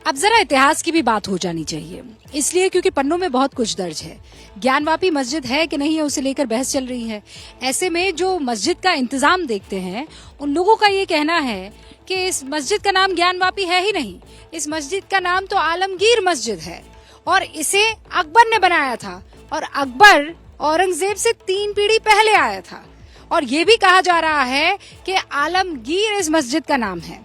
अब जरा इतिहास की भी बात हो जानी चाहिए, इसलिए क्योंकि पन्नों में बहुत कुछ दर्ज है। ज्ञानवापी मस्जिद है कि नहीं है, उसे लेकर बहस चल रही है। ऐसे में जो मस्जिद का इंतजाम देखते हैं, उन लोगों का ये कहना है कि इस मस्जिद का नाम ज्ञानवापी है ही नहीं, इस मस्जिद का नाम तो आलमगीर मस्जिद है और इसे अकबर ने बनाया था और अकबर औरंगजेब से 3 पीढ़ी पहले आया था। और ये भी कहा जा रहा है कि आलमगीर इस मस्जिद का नाम है।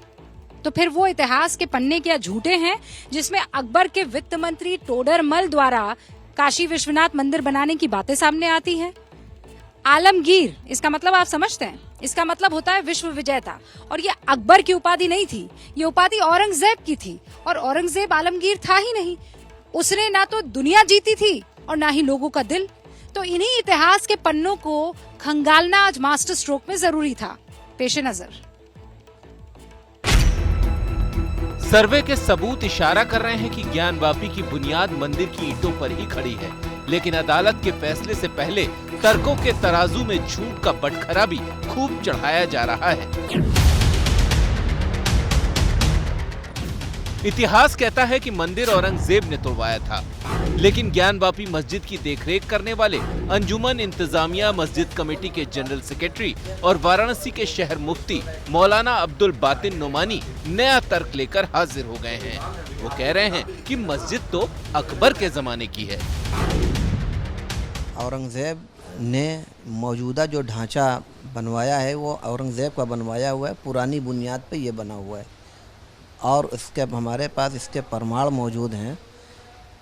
तो फिर वो इतिहास के पन्ने क्या झूठे हैं जिसमें अकबर के वित्त मंत्री टोडरमल द्वारा काशी विश्वनाथ मंदिर बनाने की बातें सामने आती हैं? आलमगीर, इसका मतलब आप समझते हैं, इसका मतलब होता है विश्व विजेता। और ये अकबर की उपाधि नहीं थी, ये उपाधि औरंगजेब की थी। और औरंगजेब आलमगीर था ही नहीं, उसने ना तो दुनिया जीती थी और ना ही लोगों का दिल। तो इन्हीं इतिहास के पन्नों को खंगालना आज मास्टर स्ट्रोक में जरूरी था। पेशे नजर सर्वे के सबूत इशारा कर रहे हैं कि ज्ञानवापी की बुनियाद मंदिर की ईंटों पर ही खड़ी है, लेकिन अदालत के फैसले से पहले तर्कों के तराजू में झूठ का बटखरा भी खूब चढ़ाया जा रहा है। इतिहास कहता है कि मंदिर औरंगजेब ने तोड़वाया था, लेकिन ज्ञानवापी मस्जिद की देखरेख करने वाले अंजुमन इंतजामिया मस्जिद कमेटी के जनरल सेक्रेटरी और वाराणसी के शहर मुफ्ती मौलाना अब्दुल बातिन नोमानी नया तर्क लेकर हाजिर हो गए हैं। वो कह रहे हैं कि मस्जिद तो अकबर के जमाने की है। औरंगजेब ने मौजूदा जो ढांचा बनवाया है वो औरंगजेब का बनवाया हुआ है, पुरानी बुनियाद पे ये बना हुआ है। और इसके हमारे पास इसके प्रमाण मौजूद हैं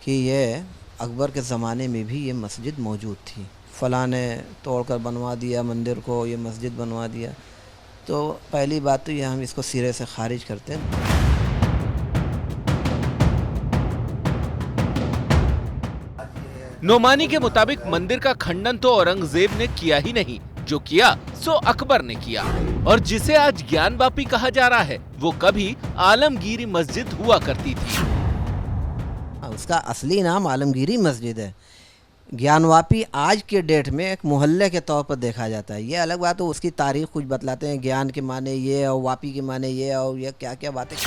कि ये अकबर के ज़माने में भी ये मस्जिद मौजूद थी। फलां ने तोड़कर बनवा दिया मंदिर को, ये मस्जिद बनवा दिया। तो पहली बात तो ये हम इसको सिरे से खारिज करते हैं। नोमानी के मुताबिक मंदिर का खंडन तो औरंगजेब ने किया ही नहीं, जो किया सो अकबर ने किया। और जिसे आज ज्ञानवापी कहा जा रहा है वो कभी आलमगीरी मस्जिद हुआ करती थी। उसका असली नाम आलमगीरी मस्जिद है। ज्ञानवापी आज के डेट में एक मोहल्ले के तौर पर देखा जाता है। ये अलग बात है, उसकी तारीख कुछ बतलाते हैं, ज्ञान के माने ये और वापी के माने ये और ये क्या क्या बातें।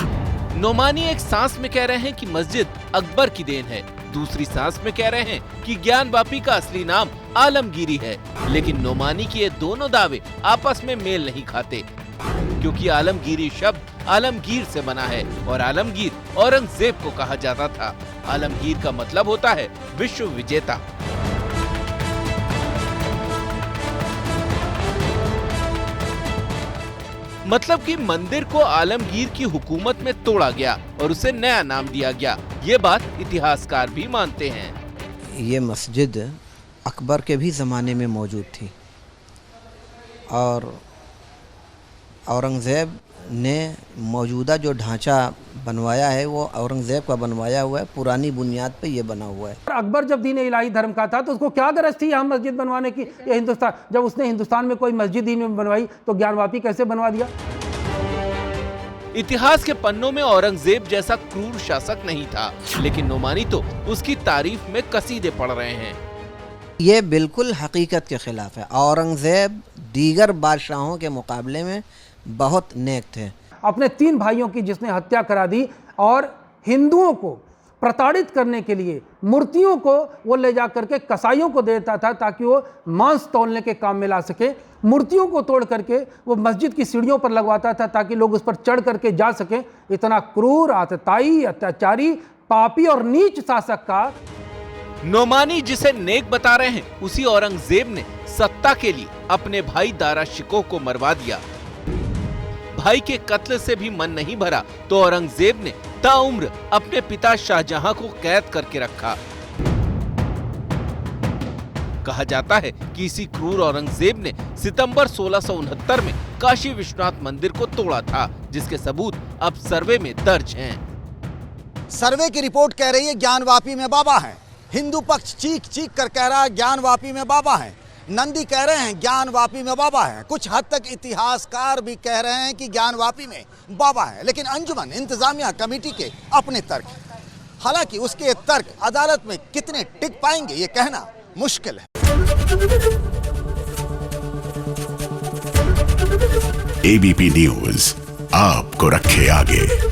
नोमानी एक सांस में कह रहे हैं कि मस्जिद अकबर की देन है, दूसरी सांस में कह रहे हैं कि ज्ञानवापी का असली नाम आलमगीरी है। लेकिन नोमानी के ये दोनों दावे आपस में मेल नहीं खाते, क्योंकि आलमगीरी शब्द आलमगीर से बना है और आलमगीर औरंगजेब को कहा जाता था। आलमगीर का मतलब होता है विश्व विजेता। मतलब कि मंदिर को आलमगीर की हुकूमत में तोड़ा गया और उसे नया नाम दिया गया। ये बात इतिहासकार भी मानते हैं। ये मस्जिद अकबर के भी ज़माने में मौजूद थी और औरंगज़ेब ने मौजूदा जो ढांचा बनवाया है वो औरंगज़ेब का बनवाया हुआ है, पुरानी बुनियाद पे ये बना हुआ है। अकबर जब दीन इलाही धर्म का था तो उसको क्या गरज थी यहाँ मस्जिद बनवाने की? ये हिंदुस्तान, जब उसने हिंदुस्तान में कोई मस्जिद दीन में बनवाई तो ज्ञानवापी कैसे बनवा दिया? इतिहास के पन्नों में औरंगजेब जैसा क्रूर शासक नहीं था, लेकिन नोमानी तो उसकी तारीफ में कसीदे पढ़ रहे हैं। ये बिल्कुल हकीकत के खिलाफ है। औरंगजेब दीगर बादशाहों के मुकाबले में बहुत नेक थे। अपने 3 भाइयों की जिसने हत्या करा दी और हिंदुओं को प्रताड़ित करने के लिए मूर्तियों को वो ले जा करके कसाईयों को देता था ताकि वो मांस तौलने के काम में ला सके। मूर्तियों को तोड़ करके वो मस्जिद की सीढ़ियों पर लगवाता था ताकि लोग उस पर चढ़ करके जा सकें। इतना क्रूर, आतताई, अत्याचारी, पापी और नीच शासक का नोमानी जिसे नेक बता रहे हैं, उसी औरंगजेब ने सत्ता के लिए अपने भाई दारा शिकोह को मरवा दिया। भाई के कत्ल से भी मन नहीं भरा तो औरंगजेब ने ताउम्र अपने पिता शाहजहां को कैद करके रखा। कहा जाता है कि इसी क्रूर औरंगजेब ने सितंबर 1669 में काशी विश्वनाथ मंदिर को तोड़ा था, जिसके सबूत अब सर्वे में दर्ज हैं। सर्वे की रिपोर्ट कह रही है ज्ञानवापी में बाबा है। हिंदू पक्ष चीख चीख कर कह रहा है ज्ञानवापी में बाबा है। नंदी कह रहे हैं ज्ञानवापी में बाबा है। कुछ हद तक इतिहासकार भी कह रहे हैं कि ज्ञानवापी में बाबा है, लेकिन अंजुमन इंतजामिया कमेटी के अपने तर्क हैं। हालांकि उसके तर्क अदालत में कितने टिक पाएंगे ये कहना मुश्किल है। एबीपी न्यूज आपको रखे आगे।